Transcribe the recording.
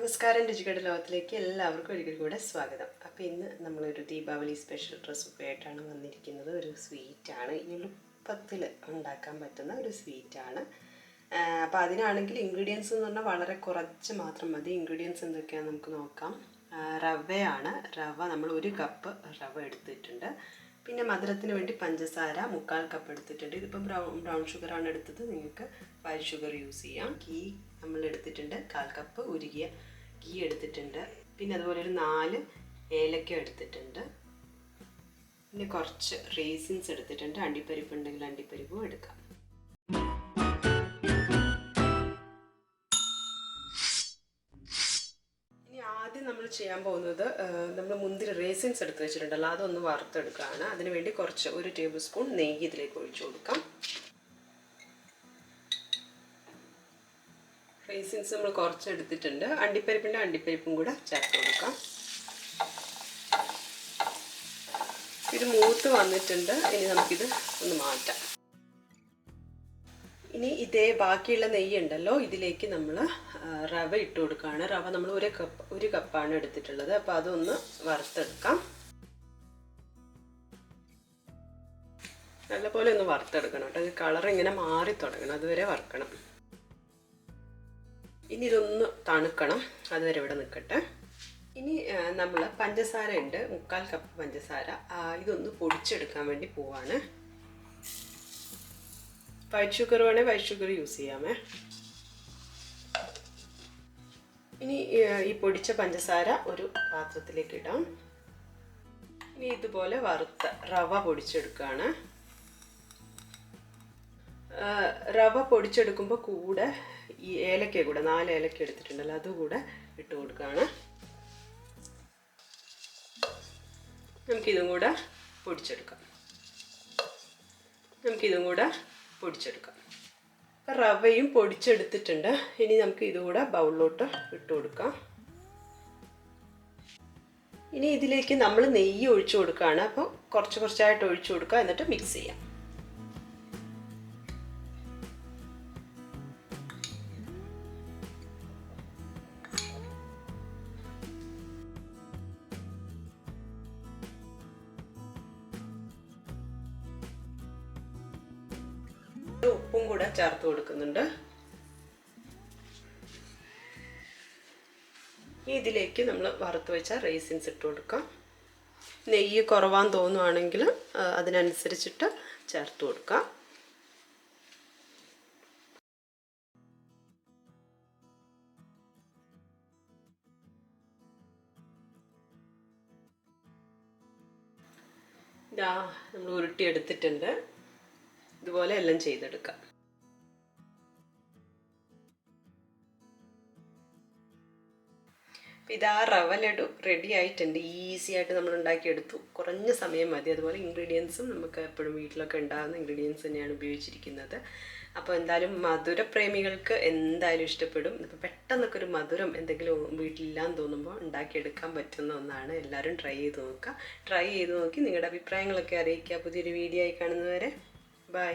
നമസ്കാരം രുചികയുടെ ലോകത്തിലേക്ക് എല്ലാവർക്കും ഒരിക്കൽ കൂടെ സ്വാഗതം. അപ്പോൾ ഇന്ന് നമ്മളൊരു ദീപാവലി സ്പെഷ്യൽ റെസിപ്പി ആയിട്ടാണ് വന്നിരിക്കുന്നത്. ഒരു സ്വീറ്റാണ്, എളുപ്പത്തിൽ ഉണ്ടാക്കാൻ പറ്റുന്ന ഒരു സ്വീറ്റാണ്. അപ്പോൾ അതിനാണെങ്കിൽ ഇൻഗ്രീഡിയൻസ് എന്ന് പറഞ്ഞാൽ വളരെ കുറച്ച് മാത്രം മതി. ഇൻഗ്രീഡിയൻസ് എന്തൊക്കെയാണെന്ന് നമുക്ക് നോക്കാം. റവയാണ്. നമ്മൾ 1 കപ്പ് റവ എടുത്തിട്ടുണ്ട്. പിന്നെ മധുരത്തിന് വേണ്ടി പഞ്ചസാര 1/4 കപ്പ് എടുത്തിട്ടുണ്ട്. ഇതിപ്പോൾ ബ്രൗൺ ഷുഗറാണ് എടുത്തത്. നിങ്ങൾക്ക് വൈറ്റ് ഷുഗർ യൂസ് ചെയ്യാം. ഗീ നമ്മൾ എടുത്തിട്ടുണ്ട്. 1/4 കപ്പ് ഉരുകിയ ഗീ എടുത്തിട്ടുണ്ട്. പിന്നെ അതുപോലെ ഒരു 4 ഏലക്ക എടുത്തിട്ടുണ്ട്. പിന്നെ കുറച്ച് റേസിൻസ് എടുത്തിട്ടുണ്ട്. അണ്ടിപ്പരിപ്പ് ഉണ്ടെങ്കിൽ അണ്ടിപ്പരിപ്പും എടുക്കാം. ആദ്യം നമ്മൾ ചെയ്യാൻ പോകുന്നത്, നമ്മൾ മുന്തിരി റേസിൻസ് എടുത്ത് വെച്ചിട്ടുണ്ടല്ലോ, അതൊന്ന് വറുത്തെടുക്കുകയാണ്. അതിനുവേണ്ടി കുറച്ച് 1 ടേബിൾ സ്പൂൺ നെയ്യ് ഇതിലേക്ക് ഒഴിച്ചു കൊടുക്കാം. റേസിൻസ് നമ്മൾ കുറച്ച് എടുത്തിട്ടുണ്ട്. അണ്ടിപ്പരിപ്പും കൂടെ ചേർത്ത് കൊടുക്കാം. ഇത് മൂത്ത് വന്നിട്ടുണ്ട്. ഇനി നമുക്കിത് ഒന്ന് മാറ്റാം. ഇനി ഇതേ ബാക്കിയുള്ള നെയ്യ് ഉണ്ടല്ലോ, ഇതിലേക്ക് നമ്മൾ റവ ഇട്ട് കൊടുക്കുകയാണ്. റവ നമ്മൾ 1 കപ്പാണ് എടുത്തിട്ടുള്ളത്. അപ്പോൾ അതൊന്ന് വറുത്തെടുക്കാം. നല്ലപോലെ ഒന്ന് വറുത്തെടുക്കണം കേട്ടോ. ഇത് കളർ ഇങ്ങനെ മാറി തുടങ്ങണം, അതുവരെ വറുക്കണം. ഇനി ഇതൊന്ന് തണുക്കണം, അതുവരെ ഇവിടെ നിൽക്കട്ടെ. ഇനി നമ്മൾ പഞ്ചസാര ഉണ്ട്, 1/4 കപ്പ് പഞ്ചസാര. ഇതൊന്ന് പൊടിച്ചെടുക്കാൻ വേണ്ടി പോവാണ്. വൈറ്റ് ഷുഗർ വേണേൽ വൈറ്റ് ഷുഗർ യൂസ് ചെയ്യാമേ. ഇനി ഈ പൊടിച്ച പഞ്ചസാര ഒരു പാത്രത്തിലേക്ക് ഇടാം. ഇനി ഇതുപോലെ വറുത്ത റവ പൊടിച്ചെടുക്കുകയാണ്. റവ പൊടിച്ചെടുക്കുമ്പോൾ കൂടെ ഈ ഏലക്ക കൂടെ 4 ഏലക്ക എടുത്തിട്ടുണ്ടല്ലോ, അതുകൂടെ ഇട്ട് കൊടുക്കുകയാണ്. നമുക്കിതും കൂടെ പൊടിച്ചെടുക്കാം. അപ്പോൾ റവയും പൊടിച്ചെടുത്തിട്ടുണ്ട്. ഇനി നമുക്ക് ഇതുകൂടെ ബൗളിലോട്ട് ഇട്ട് കൊടുക്കാം. ഇനി ഇതിലേക്ക് നമ്മൾ നെയ്യ് ഒഴിച്ചു കൊടുക്കുകയാണ്. അപ്പോൾ കുറച്ചായിട്ട് ഒഴിച്ചു കൊടുക്കുക, എന്നിട്ട് മിക്സ് ചെയ്യാം. ഉപ്പും കൂടെ ചേർത്ത് കൊടുക്കുന്നുണ്ട്. ഇതിലേക്ക് നമ്മൾ വറുത്ത് വെച്ച റേസിൻസ് ഇട്ട് കൊടുക്കാം. നെയ്യ് കുറവാന്ന് തോന്നുവാണെങ്കിൽ അതിനനുസരിച്ചിട്ട് ചേർത്ത് കൊടുക്കാം. ഇതാ നമ്മൾ ഉരുട്ടിയെടുത്തിട്ടുണ്ട്. ഇതുപോലെ എല്ലാം ചെയ്തെടുക്കാം. ഇതാ റവ ലഡു റെഡി ആയിട്ടുണ്ട്. ഈസി ആയിട്ട് നമ്മൾ ഉണ്ടാക്കിയെടുത്തു. കുറഞ്ഞ സമയം മതി. അതുപോലെ ഇൻഗ്രീഡിയൻസും നമുക്ക് എപ്പോഴും വീട്ടിലൊക്കെ ഉണ്ടാകുന്ന ഇൻഗ്രീഡിയൻസ് തന്നെയാണ് ഉപയോഗിച്ചിരിക്കുന്നത്. അപ്പോൾ എന്തായാലും മധുരപ്രേമികൾക്ക് എന്തായാലും ഇഷ്ടപ്പെടും. ഇപ്പോൾ പെട്ടെന്നൊക്കെ ഒരു മധുരം എന്തെങ്കിലും വീട്ടിലില്ലാന്ന് തോന്നുമ്പോൾ ഉണ്ടാക്കിയെടുക്കാൻ പറ്റുന്ന ഒന്നാണ്. എല്ലാവരും ട്രൈ ചെയ്ത് നോക്കുക. ട്രൈ ചെയ്ത് നോക്കി നിങ്ങളുടെ അഭിപ്രായങ്ങളൊക്കെ അറിയിക്കുക. പുതിയൊരു വീഡിയോ ആയി കാണുന്നവരെ ബൈ.